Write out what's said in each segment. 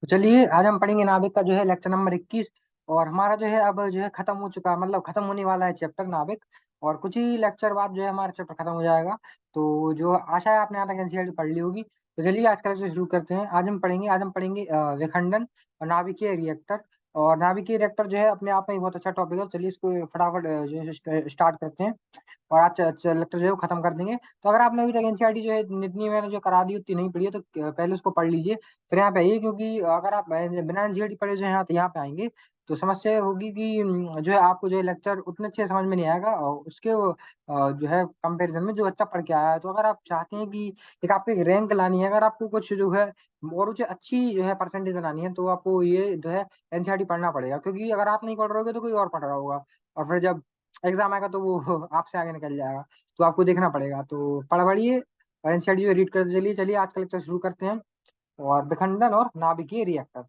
तो चलिए आज हम पढ़ेंगे नाभिक का जो है लेक्चर नंबर 21। और हमारा जो है अब जो है खत्म हो चुका, मतलब खत्म होने वाला है चैप्टर नाभिक। और कुछ ही लेक्चर बाद जो है हमारा चैप्टर खत्म हो जाएगा। तो जो आशा है आपने यहाँ तक एनसीईआरटी पढ़ ली होगी। तो चलिए आज का लेक्चर शुरू करते हैं। आज हम पढ़ेंगे विखंडन और नाभिकीय रिएक्टर। और नाभिकीय रिएक्टर जो है अपने आप में ही बहुत अच्छा टॉपिक है। चलिए इसको फटाफट जो है स्टार्ट करते हैं। और आज लेक्चर जो है वो खत्म कर देंगे। तो अगर आपने अभी तक एनसीईआरटी जो है जितनी मैंने जो करा दी उतनी नहीं पढ़ी है तो पहले उसको पढ़ लीजिए, फिर यहाँ पे आइए। क्योंकि अगर आप बिना एनसीईआरटी पढ़े जो है यहाँ पे आएंगे तो समस्या ये होगी कि जो है आपको जो है लेक्चर उतने अच्छे समझ में नहीं आएगा। और उसके जो है कंपैरिजन में जो अच्छा पढ़ के आया है। तो अगर आप चाहते हैं कि एक आपको एक रैंक लानी है, अगर आपको कुछ जो है और उसे अच्छी जो है परसेंटेज बनानी है, तो आपको ये जो है एनसीईआरटी पढ़ना पड़ेगा। क्योंकि अगर आप नहीं पढ़ रहे होगे तो कोई और पढ़ रहा होगा, और फिर जब एग्जाम आएगा तो वो आपसे आगे निकल जाएगा। तो आपको देखना पड़ेगा। तो पढ़ पढ़िए और एनसीईआरटी जो रीड करते चलिए। चलिए आज का लेक्चर शुरू करते हैं। और विखंडन और नाभिकीय रिएक्टर।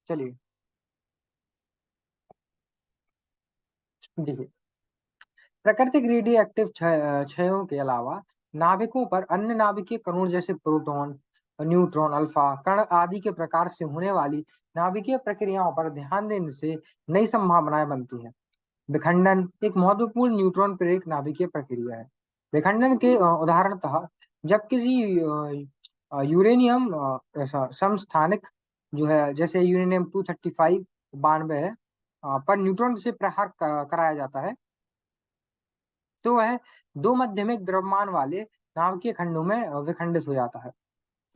चलिए देखिए, प्राकृतिक रेडियो एक्टिव क्षयों के अलावा नाभिकों पर अन्य नाभिकीय कणों जैसे प्रोटॉन, न्यूट्रॉन, अल्फा कण आदि के प्रकार से होने वाली नाभिकीय प्रक्रियाओं पर ध्यान देने से नई संभावनाएं बनती हैं। विखंडन एक महत्वपूर्ण न्यूट्रॉन प्रेरक नाभिकीय प्रक्रिया है। विखंडन के उदाहरणतः जब किसी यूरेनियम ऐसा समस्थानिक जो है जैसे यूरेनियम 235 92 है पर न्यूट्रॉन से प्रहार कराया जाता है, तो वह दो माध्यमिक द्रव्यमान वाले नाभिकीय खंडों में विखंडित हो जाता है।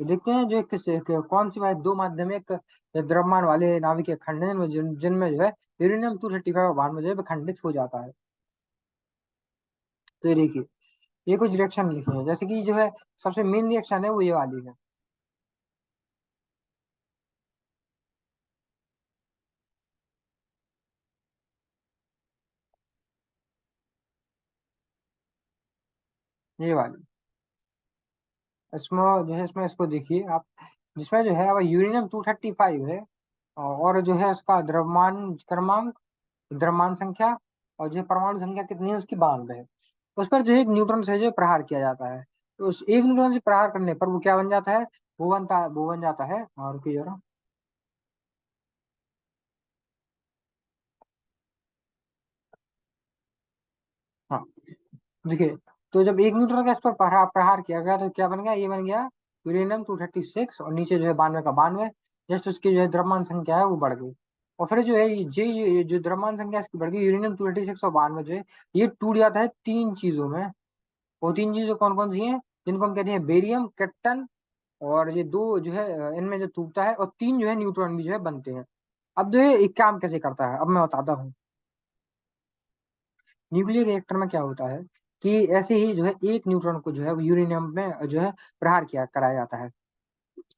तो देखते हैं जो है कौन सी वह दो माध्यमिक द्रव्यमान वाले नाभिकीय खंड हैं जिनमें जो है यूरेनियम 235 बार में जो है विखंडित हो जाता है। तो ये देखिए, ये कुछ रिएक्शन लिखे हैं, जैसे कि जो है सबसे मेन रिएक्शन है वो ये वाली है। ये वाली, इसमें जो है इसमें इसको देखिए आप, जिसमें जो है अब यूरेनियम 235 है। और जो है उसका द्रव्यमान क्रमांक, द्रव्यमान संख्या और जो है परमाणु संख्या कितनी है उसकी 92 है। उस पर जो है एक न्यूट्रॉन से जो है प्रहार किया जाता है। तो उस एक न्यूट्रॉन से प्रहार करने पर वो क्या बन जाता है, वो बन जाता है। और रुकिए जरा, हाँ देखिए, तो जब एक न्यूट्रॉन का इस पर प्रहार प्रहार किया गया तो क्या बन गया, ये बन गया यूरेनियम 236। और नीचे जो है 92 का 92, जस्ट उसकी जो है द्रव्यमान संख्या है वो बढ़ गई। और फिर जो है ये जो द्रव्यमान संख्या इसकी बढ़ गई, यूरेनियम 236 और 92 जो है ये टूट जाता है तीन चीजों में। वो तीन चीजें कौन कौन सी हैं, जिनको हम कहते हैं बेरियम, क्रिप्टन। और ये दो जो है इनमें जो टूटता है, और तीन जो है न्यूट्रॉन भी जो है बनते हैं। अब जो है एक काम कैसे करता है अब मैं बताता हूँ। न्यूक्लियर रिएक्टर में क्या होता है कि ऐसे ही जो है एक न्यूट्रॉन को जो है वो यूरेनियम में जो है प्रहार किया कराया जाता है।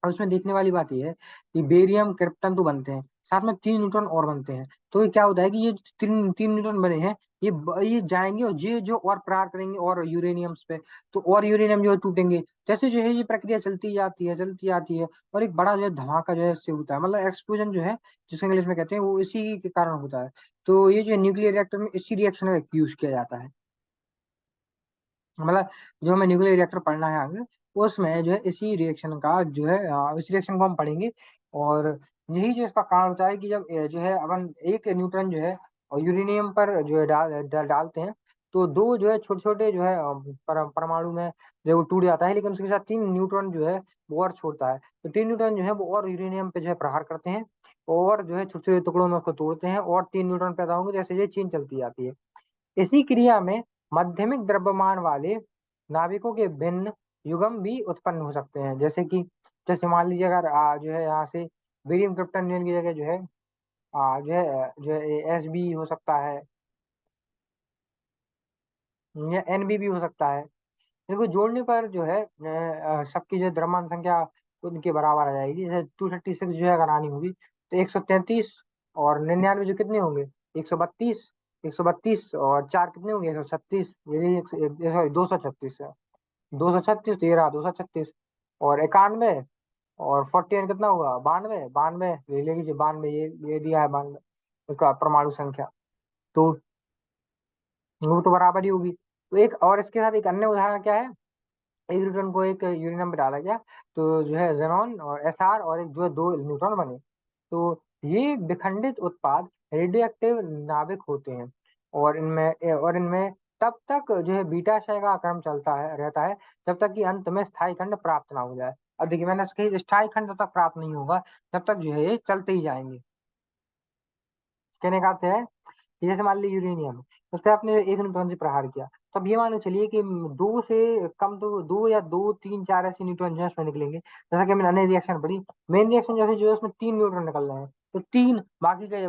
और उसमें देखने वाली बात यह है कि बेरियम, क्रिप्टन तो बनते हैं, साथ में तीन न्यूट्रॉन और बनते हैं। तो ये क्या होता है कि ये तीन तीन न्यूट्रॉन बने हैं, ये जाएंगे और ये जो और प्रहार करेंगे और यूरेनियम्स पे, तो और यूरेनियम जो है टूटेंगे। जैसे जो है ये प्रक्रिया चलती जाती है चलती जाती है, और एक बड़ा जो है धमाका जो है इससे होता है, मतलब एक्सप्लोजन जो है जिसको इंग्लिश में कहते हैं, वो इसी के कारण होता है। तो ये जो है न्यूक्लियर रिएक्टर में इसी रिएक्शन का यूज किया जाता है। मतलब जो हमें न्यूक्लियर रिएक्टर पढ़ना है आगे, उसमें जो है इसी रिएक्शन का जो है इस रिएक्शन को हम पढ़ेंगे। और यही जो इसका कारण होता है कि जब जो है अपन एक न्यूट्रॉन जो है और यूरेनियम पर जो है डालते हैं, तो दो जो है छोटे छोटे जो है परमाणु में जो वो टूट जाता है, लेकिन उसके साथ तीन न्यूट्रॉन जो है वो और छोड़ता है। तो तीन न्यूट्रॉन जो है वो और यूरेनियम पे जो है प्रहार करते हैं, और जो है छोटे छोटे टुकड़ों में उसको तोड़ते हैं, और तीन न्यूट्रॉन पैदा होंगे, जैसे ये चेन चलती जाती है। इसी क्रिया में माध्यमिक द्रव्यमान वाले नाभिकों के भिन्न युग्म भी उत्पन्न हो सकते हैं। जैसे मान लीजिए अगर जो है यहाँ से बेरियम क्रिप्टन नियन की जगह जो है जो है एस बी हो सकता है, या एन बी भी हो सकता है। इनको जोड़ने पर जो है सबकी जो द्रव्यमान संख्या उनके बराबर आ जाएगी। जैसे 236 जो है अगर आनी होगी तो 133, और 99 जो कितने होंगे, 132। 132 और चार कितने होंगे, 136। ये सॉरी 236 है, 236 तो ये रहा 236। और 91 और 41 कितना हुआ, 92। 92 ले लीजिए, 92 ये दिया है 92 उसका परमाणु संख्या। तो वो तो बराबर ही होगी। तो एक और इसके साथ एक अन्य उदाहरण क्या है एक न्यूट्रॉन को एक यूरेनियम में डाला गया, तो जो है ज़ेनॉन और एसआर और एक जो है 2 न्यूट्रॉन बने। तो ये विखंडित उत्पाद रेडियोएक्टिव नाभिक होते हैं, और इनमें तब तक जो है बीटा शय का क्रम चलता है रहता है, जब तक कि अंत में स्थायी खंड प्राप्त ना हो जाए। अब देखिए मैंने कही स्थायी खंड जब तक प्राप्त नहीं होगा, तब तक जो है ये चलते ही जाएँगे। कहने का अर्थ है कि जैसे मान लीजिए यूरेनियम है, उस पे आपने 1 न्यूट्रॉन से प्रहार किया, तो अब ये मान के चलिए कि 2 से कम, तो 2 या 2, 3, 4 ऐसे न्यूट्रॉन जो है उसमें निकलेंगे। जैसा कि हमने अन्य रिएक्शन पढ़ी, मेन रिएक्शन जैसे जो है उसमें 3 न्यूट्रॉन निकल रहे हैं, तो 3 बाकी जो है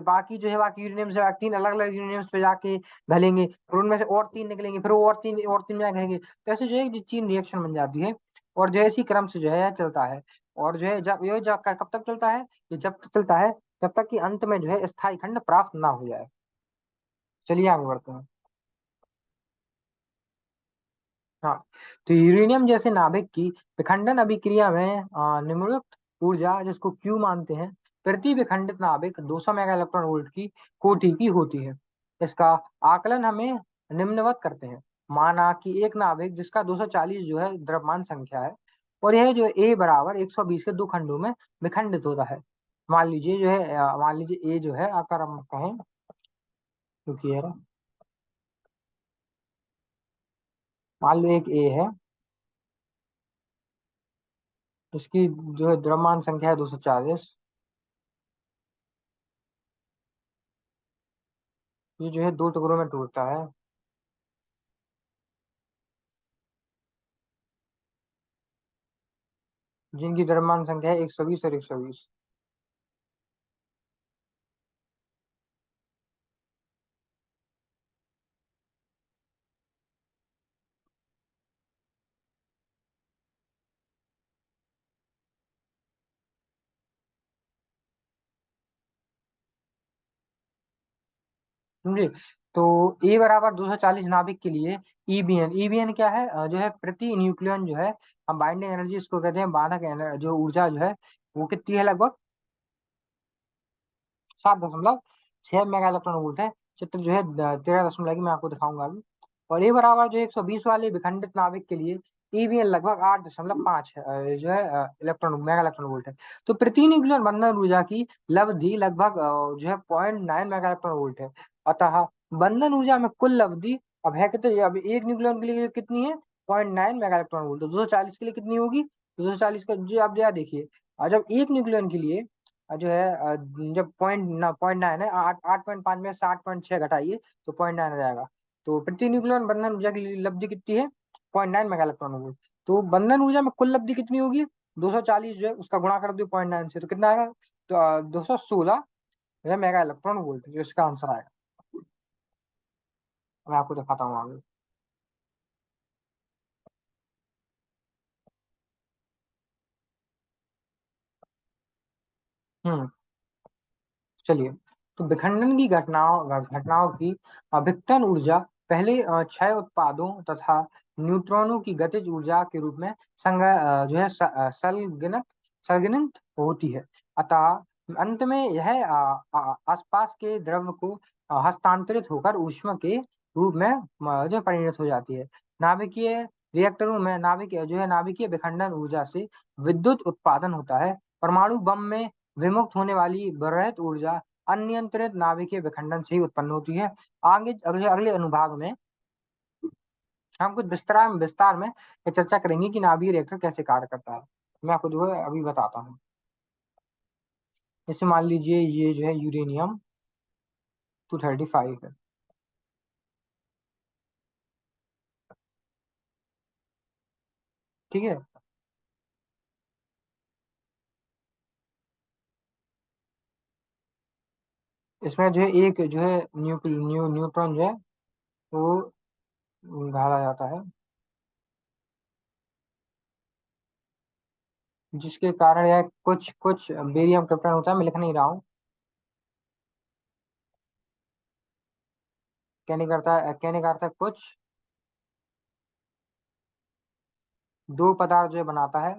बाकी यूरेनियम से 3 अलग-अलग यूरेनियम्स पे जाके घलेंगे, फिर उनमें से और 3 निकलेंगे, फिर वो और 3 में जाके घलेंगे। तो ऐसे जो है एक चेन रिएक्शन बन जाती है, और जो है इसी क्रम से जो है चलता है। और जो है जब कब तक चलता है? ये जब तक चलता है तब तक कि अंत में जो है स्थायी खंड प्राप्त ना हो जाए। चलिए आगे बढ़ते हैं। हाँ, तो यूरेनियम जैसे नाभिक की विखंडन अभिक्रिया में निम्नलिखित ऊर्जा, जिसको Q मानते हैं, प्रति विखंडित नाभिक 200 मेगा इलेक्ट्रॉन वोल्ट की कोटि की होती है। इसका आकलन हमें निम्नवत करते हैं। माना कि एक नाभिक जिसका 240 जो है द्रव्यमान संख्या है, और यह जो A बराबर 120 के दो खंडों में विखंडित होता है। मान लीजिए A जो है, अगर हम कहें, क्योंकि ये रहा, मान लो एक A है, इसकी जो है द्रव्यमान संख्या है 240। ये जो है दो टुकड़ों में टूटता है, जिनकी द्रव्यमान संख्या है 120 और 120। समझे? तो ए बराबर 240 नाभिक के लिए ईबीएन क्या है? जो है प्रति न्यूक्लियन जो है, हम बाइंडिंग एनर्जी इसको कहते हैं, बाधक जो ऊर्जा जो है वो कितनी है? लगभग 7.6 मेगा इलेक्ट्रॉन वोल्ट है। चित्र जो है 13 दशमलव की मैं आपको दिखाऊंगा अभी। और ए बराबर जो 120 वाले विखंडित नाभिक के लिए ईवीएन लगभग 8.5 जो है इलेक्ट्रॉन वोल्ट है। तो प्रति न्यूक्लियन बंधन ऊर्जा की लब्धि लगभग जो है 0.9 मेगा इलेक्ट्रॉन वोल्ट है। अतः बंधन ऊर्जा में कुल लब्धि अब है, कितने? अब एक न्यूक्लियन के लिए कितनी है? 0.9 मेगा इलेक्ट्रॉन वोल्ट। तो 240 के लिए कितनी होगी? 240 का जो आप जरा देखिए, और जब एक न्यूक्लियन के लिए जो है जब 0.9 है, 8.5 में 7.6 घटाइए तो 0.9 आ जाएगा। तो प्रति न्यूक्लियन बंधन ऊर्जा की लब्धि कितनी है? 0.9 मेगा इलेक्ट्रॉन वोल्ट। तो बंधन ऊर्जा में कुल लब्धि कितनी होगी? 240 जो है उसका गुणा कर दो 0.9 से, तो कितना आएगा? तो 216 मेगा इलेक्ट्रॉन वोल्ट, जो इसका आंसर आएगा। मैं आपको दिखाता हूँ आगे। हम्म चलिए, तो विखंडन की घटनाओं की अभिक्तन ऊर्जा पहले क्षय उत्पादों तथा न्यूट्रॉनों की गतिज ऊर्जा के रूप में जो है संगिनित होती है। अतः अंत में यह आसपास के द्रव को हस्तांतरित होकर ऊष्मा के रूप में जो परिणत हो जाती है। नाभिकीय रिएक्टरों में नाभिकीय विखंडन ऊर्जा से विद्युत उत्पादन होता है। परमाणु बम में विमुक्त होने वाली बृहत ऊर्जा अनियंत्रित नाभिकीय विखंडन से ही उत्पन्न होती है। आगे अगले अगले अनुभाग में हम कुछ विस्तार में ये चर्चा करेंगे कि नाभिकीय रिएक्टर कैसे कार्य करता है। मैं आपको जो है अभी बताता हूँ। जैसे मान लीजिए ये जो है यूरेनियम 235 है, ठीक है। इसमें जो है एक जो है न्यूट्रॉन जो है वो डाला जाता है, जिसके कारण यह कुछ कुछ बेरियम क्रिप्टन होता है, मैं लिख नहीं रहा हूँ। कहने का अर्थ है कुछ दो पदार्थ जो है बनाता है।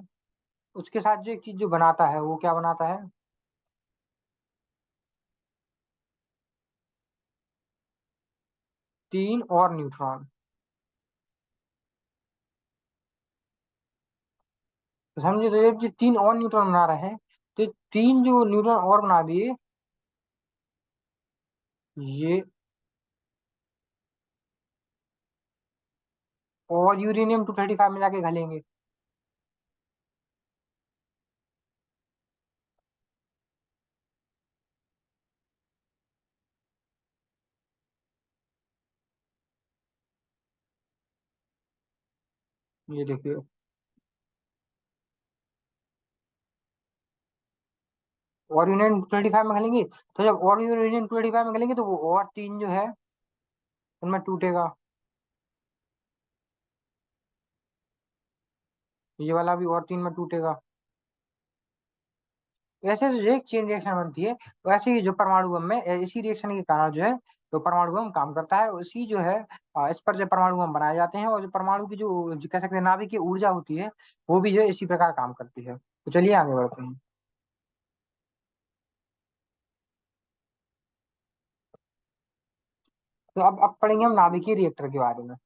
उसके साथ जो एक चीज जो बनाता है वो क्या बनाता है? तीन और न्यूट्रॉन। तो समझे, तो जब ये 3 और न्यूट्रॉन बना रहे हैं, तो 3 जो न्यूट्रॉन और बना दिए, ये, और यूरेनियम 235 में जाके घलेंगे। ये देखिए, और यूरेनियम 235 में घलेंगे, तो जब और यूरेनियम 235 में घलेंगे तो वो और 3 जो है उनमें टूटेगा, ये वाला भी और 3 में टूटेगा। ऐसे जो एक चेन रिएक्शन बनती है, तो ऐसे ही जो परमाणु बम में इसी रिएक्शन के कारण जो है, तो परमाणु बम काम करता है। उसी जो है इस पर जो परमाणु बम बनाए जाते हैं, और जो परमाणु की जो कह सकते हैं नाभिक की ऊर्जा होती है, वो भी जो है इसी प्रकार काम करती है। तो चलिए आगे बढ़ते हैं। तो अब पढ़ेंगे हम नाभिकीय रिएक्टर के बारे में।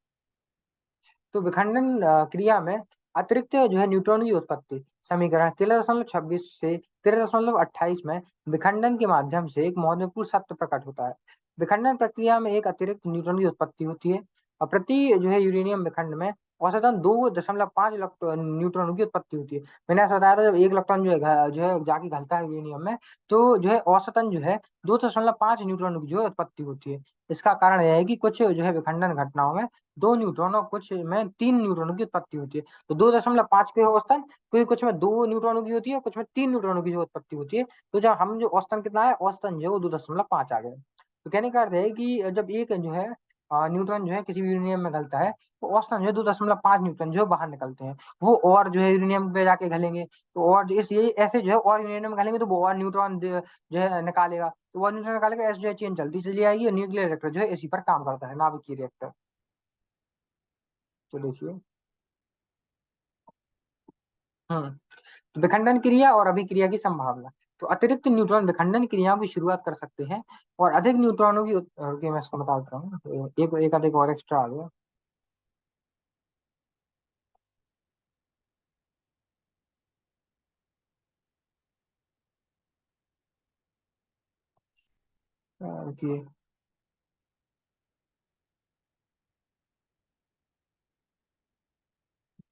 तो विखंडन क्रिया में अतिरिक्त जो है न्यूट्रॉन की उत्पत्ति, समीकरण 13.26 से 13.28 में विखंडन के माध्यम से एक महत्वपूर्ण सत्य प्रकट होता है। विखंडन प्रक्रिया में एक अतिरिक्त न्यूट्रॉन की उत्पत्ति होती है, और प्रति जो है यूरेनियम विखंड में औसतन 2.5 न्यूट्रॉनों की उत्पत्ति होती है। मैंने ऐसा बताया था, जब एक इलेक्ट्रॉन जो है जाके घलता है यूरेनियम में, तो जो है औसतन जो है 2.5 न्यूट्रॉनों की जो है उत्पत्ति होती है। इसका कारण यह है कि कुछ जो है विखंडन घटनाओं में 2 न्यूट्रॉन और कुछ में 3 न्यूट्रॉनों की उत्पत्ति होती है। तो 2.5 के औसतन, क्योंकि कुछ में 2 न्यूट्रॉनों की होती है, कुछ में 3 न्यूट्रॉनों की जो उत्पत्ति होती है। तो जब हम जो औसतन कितना है, औसतन जो है वो 2.5 आ गया। तो कहने का अर्थ है कि जब एक जो है न्यूट्रॉन जो है किसी भी यूरेनियम में घलता है, तो औसतन जो है 2.5 न्यूट्रॉन जो है बाहर निकलते हैं। वो और जो है यूरेनियम पे जाके घलेंगे, तो और इस ये ऐसे जो है और यूरेनियम में घलेंगे, तो वो और न्यूट्रॉन जो है निकालेगा, तो वो न्यूट्रॉन निकालेगा, ऐसे जो है चेन चलती चली आएगी, और न्यूक्लियर रिएक्टर जो है इसी पर काम करता है, नाभिकीय रिएक्टर। तो देखिए। हम्म। तो विखंडन क्रिया और अभिक्रिया की संभावना। तो अतिरिक्त न्यूट्रॉन विखंडन क्रियाओं की शुरुआत कर सकते हैं, और अधिक न्यूट्रॉनों की रुकिए मैं इसको बता देता हूँ, तो एक अधिक और एक्स्ट्रा आ गया। रुकिए,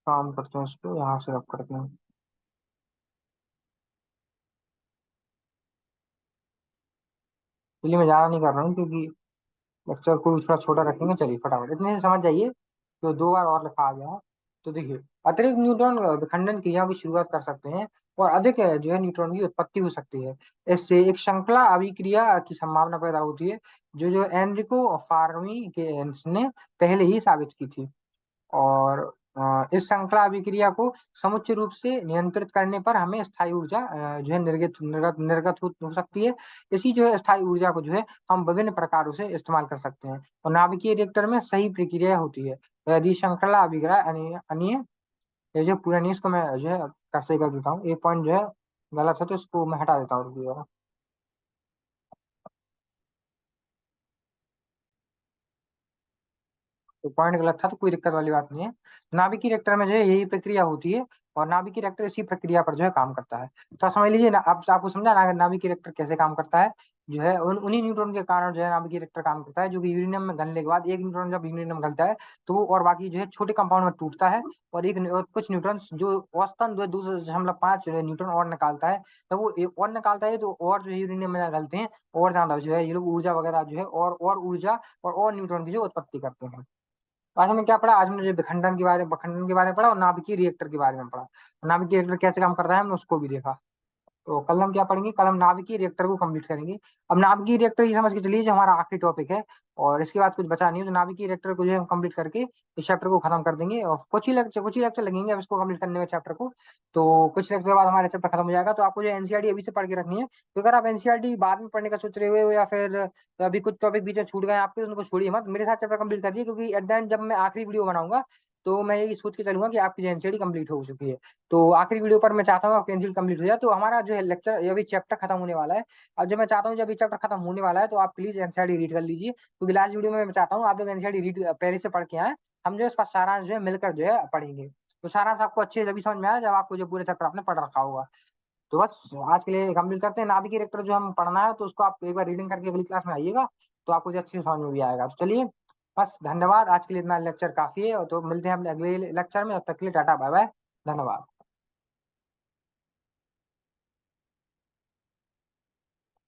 काम करते हैं इसको, यहाँ से रब करते हैं। चलिए मैं ज्यादा नहीं कर रहा हूँ, क्योंकि लेक्चर को भी थोड़ा छोटा रखेंगे। चलिए फटाफट इतने से समझ जाइए, तो 2 बार और लिखा आ गया है। तो देखिए, अतिरिक्त न्यूट्रॉन विखंडन क्रिया की शुरुआत कर सकते हैं, और अधिक जो है न्यूट्रॉन की उत्पत्ति हो सकती है। इससे एक श्रृंखला अभिक्रिया की संभावना पैदा होती है, जो जो एनरिको फार्मी के ने पहले ही साबित की थी। और इस श्रृंखला अभिक्रिया को समुचित रूप से नियंत्रित करने पर हमें स्थायी ऊर्जा जो है निर्गत हो सकती है। इसी जो है स्थायी ऊर्जा को जो है हम विभिन्न प्रकारों से इस्तेमाल कर सकते हैं, और नाभिकीय रिएक्टर में सही प्रक्रिया होती है। तो यदि श्रृंखला अभिक्रिया अनिय, ये जो पूरा नहीं, इसको मैं जो है कैसे कर देता हूँ, एक पॉइंट जो है गलत है, तो इसको मैं हटा देता हूँ। तो पॉइंट गलत था, तो कोई दिक्कत वाली बात नहीं है। नाभिकीय रिएक्टर में जो है यही प्रक्रिया होती है, और नाभिकीय रिएक्टर इसी प्रक्रिया पर जो है काम करता है। तो आप समझ लीजिए ना, अब आपको समझा ना नाभिकीय रिएक्टर कैसे काम करता है। जो है उन्हीं न्यूट्रॉन के कारण जो है नाभिकीय रिएक्टर काम करता है, जो कि यूरेनियम में गलने के बाद एक न्यूट्रॉन जब यूरेनियम में गलता है, तो वो और बाकी जो है छोटे कंपाउंड में टूटता है, और और कुछ न्यूट्रॉन जो औसतन 2.5 न्यूट्रॉन और निकालता है। जब वो एक और निकालता है, तो और जो है यूरेनियम में गलते हैं, और ज्यादा जो है ये लोग ऊर्जा वगैरह जो है और ऊर्जा और न्यूट्रॉन की जो उत्पत्ति करते हैं। आज हमने क्या पढ़ा, आज हमने जो विखंडन के बारे में पढ़ा, और नाभिकीय रिएक्टर के बारे में पढ़ा। नाभिकीय रिएक्टर कैसे काम करता है हमने उसको भी देखा। तो कल हम क्या पढ़ेंगे, कल हम नाभिकीय रिएक्टर को कंप्लीट करेंगे। अब नाभिकीय रिएक्टर ये समझ के चलिए जो हमारा आखिरी टॉपिक है, और इसके बाद कुछ बचा नहीं है। तो नाभिकीय रिएक्टर को जो है हम कंप्लीट करके इस चैप्टर को खत्म कर देंगे, और कुछ ही लेक्चर लगेंगे अब इसको कंप्लीट करने में, चैप्टर को। तो कुछ लेक्चर के बाद हमारा चैप्टर खत्म हो जाएगा। तो आपको जो एनसीईआरटी अभी से पढ़ के रखनी है। तो अगर आप एनसीईआरटी बाद में पढ़ने का सोच रहे हो, या फिर अभी कुछ टॉपिक बीच में छूट गए आपके, तो उनको छोड़िए मत, मेरे साथ चैप्टर कंप्लीट करिए, क्योंकि एट द एंड जब मैं आखिरी वीडियो बनाऊंगा, तो मैं यही सोच के चलूंगा कि आपकी जो एनसीईआरटी कंप्लीट हो चुकी है। तो आखिरी वीडियो पर मैं चाहता हूँ आपकी एनसीईआरटी कंप्लीट हो जाए, तो हमारा जो है लेक्चर अभी चैप्टर खत्म होने वाला है। अब जब मैं चाहता हूँ, जब ये चैप्टर खत्म होने वाला है, तो आप प्लीज एनसीईआरटी रीड कर लीजिए, क्योंकि लास्ट वीडियो में मैं चाहता हूँ आप लोग एनसीईआरटी रीड पहले से पढ़ के आए। हम जो है इसका सारांश जो है मिलकर जो है पढ़ेंगे। तो सारांश आपको अच्छे से तभी समझ में आया जब आपको जो पूरे चैप्टर आपने पढ़ रखा होगा। तो बस आज के लिए कंप्लीट करते हैं। नाभिक रिएक्टर जो हम पढ़ना है तो उसको आप एक बार रीडिंग करके अगली क्लास में आइएगा, तो आपको जो अच्छे से समझ में भी आएगा। तो चलिए, बस धन्यवाद, आज के लिए इतना लेक्चर काफ़ी है, और तो मिलते हैं अपने अगले लेक्चर में। तब तक के लिए टाटा बाय बाय, धन्यवाद।